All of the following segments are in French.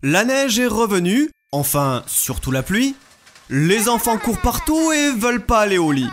La neige est revenue, enfin, surtout la pluie. Les enfants courent partout et veulent pas aller au lit.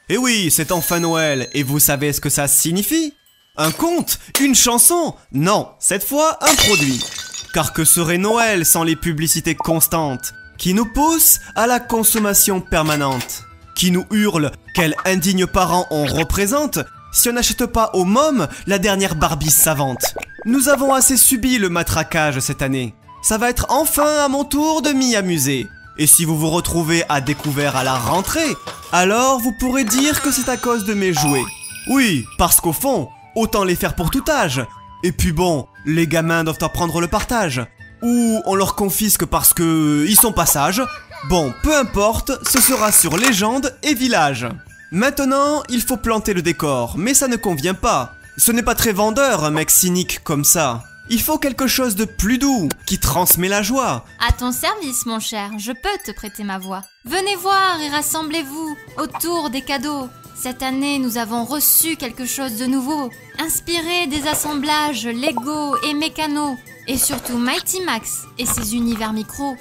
Et oui, c'est enfin Noël, et vous savez ce que ça signifie? Un conte? Une chanson? Non, cette fois, un produit. Car que serait Noël sans les publicités constantes, qui nous poussent à la consommation permanente, qui nous hurlent quels indignes parents on représente si on n'achète pas aux mômes la dernière Barbie savante. Nous avons assez subi le matraquage cette année. Ça va être enfin à mon tour de m'y amuser. Et si vous vous retrouvez à découvert à la rentrée, alors vous pourrez dire que c'est à cause de mes jouets. Oui, parce qu'au fond, autant les faire pour tout âge. Et puis bon, les gamins doivent apprendre le partage. Ou on leur confisque parce que ils sont pas sages. Bon, peu importe, ce sera sur légende et village. Maintenant, il faut planter le décor, mais ça ne convient pas. Ce n'est pas très vendeur, un mec cynique comme ça. Il faut quelque chose de plus doux, qui transmet la joie. À ton service, mon cher, je peux te prêter ma voix. Venez voir et rassemblez-vous autour des cadeaux. Cette année, nous avons reçu quelque chose de nouveau, inspiré des assemblages Lego et Mécano, et surtout Mighty Max et ses univers micro.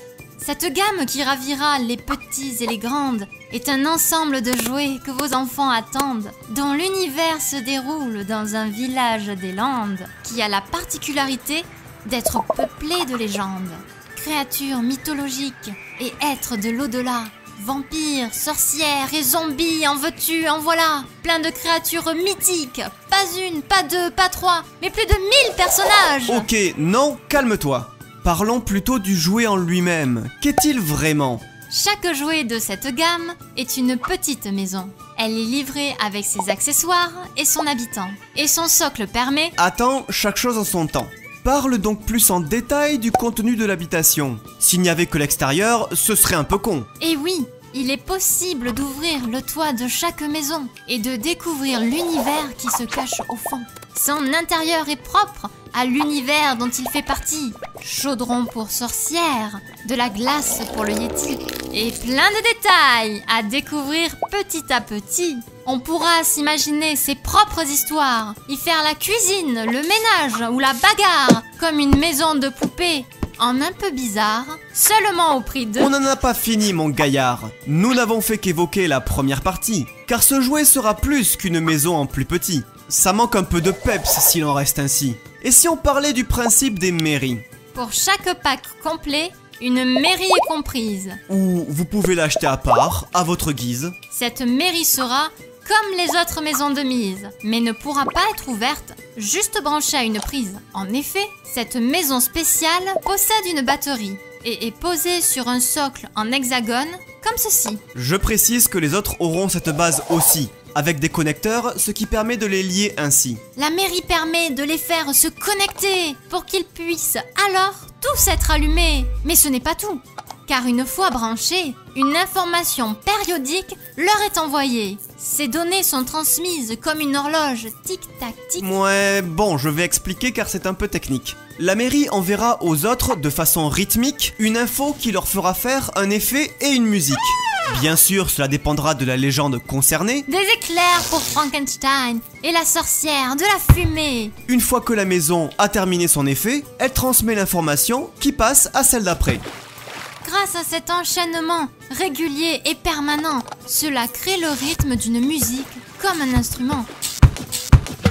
Cette gamme qui ravira les petits et les grandes est un ensemble de jouets que vos enfants attendent, dont l'univers se déroule dans un village des Landes, qui a la particularité d'être peuplé de légendes, créatures mythologiques et êtres de l'au-delà. Vampires, sorcières et zombies, en veux-tu, en voilà. Plein de créatures mythiques. Pas une, pas deux, pas trois, mais plus de 1000 personnages. Ok, non, calme-toi. Parlons plutôt du jouet en lui-même. Qu'est-il vraiment? Chaque jouet de cette gamme est une petite maison. Elle est livrée avec ses accessoires et son habitant. Et son socle permet... Attends, chaque chose en son temps. Parle donc plus en détail du contenu de l'habitation. S'il n'y avait que l'extérieur, ce serait un peu con. Et oui, il est possible d'ouvrir le toit de chaque maison et de découvrir l'univers qui se cache au fond. Son intérieur est propre à l'univers dont il fait partie. Chaudron pour sorcières, de la glace pour le Yeti, et plein de détails à découvrir petit à petit. On pourra s'imaginer ses propres histoires, y faire la cuisine, le ménage ou la bagarre, comme une maison de poupée, en un peu bizarre, seulement au prix de... On n'en a pas fini, mon gaillard. Nous n'avons fait qu'évoquer la première partie, car ce jouet sera plus qu'une maison en plus petit. Ça manque un peu de peps s'il en reste ainsi. Et si on parlait du principe des mairies? Pour chaque pack complet, une mairie est comprise. Ou vous pouvez l'acheter à part, à votre guise. Cette mairie sera comme les autres maisons de mise, mais ne pourra pas être ouverte, juste branchée à une prise. En effet, cette maison spéciale possède une batterie et est posée sur un socle en hexagone, comme ceci. Je précise que les autres auront cette base aussi, avec des connecteurs, ce qui permet de les lier ainsi. La mairie permet de les faire se connecter pour qu'ils puissent alors tous être allumés. Mais ce n'est pas tout, car une fois branchés, une information périodique leur est envoyée. Ces données sont transmises comme une horloge, tic-tac, tic. Ouais, bon, je vais expliquer car c'est un peu technique. La mairie enverra aux autres de façon rythmique une info qui leur fera faire un effet et une musique. Bien sûr, cela dépendra de la légende concernée. Des éclairs pour Frankenstein et la sorcière, de la fumée. Une fois que la maison a terminé son effet, elle transmet l'information qui passe à celle d'après. Grâce à cet enchaînement régulier et permanent, cela crée le rythme d'une musique comme un instrument.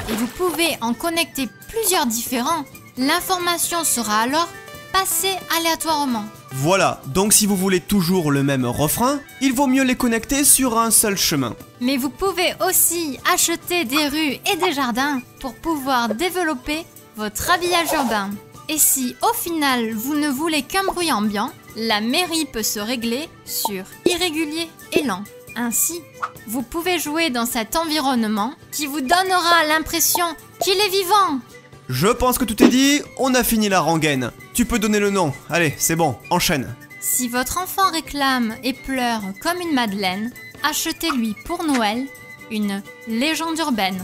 Et vous pouvez en connecter plusieurs différents. L'information sera alors passée aléatoirement. Voilà, donc si vous voulez toujours le même refrain, il vaut mieux les connecter sur un seul chemin. Mais vous pouvez aussi acheter des rues et des jardins pour pouvoir développer votre habillage urbain. Et si au final vous ne voulez qu'un bruit ambiant, la mairie peut se régler sur irrégulier et lent. Ainsi, vous pouvez jouer dans cet environnement qui vous donnera l'impression qu'il est vivant. Je pense que tout est dit, on a fini la rengaine. Tu peux donner le nom, allez, c'est bon, enchaîne. Si votre enfant réclame et pleure comme une madeleine, achetez-lui pour Noël une légende urbaine.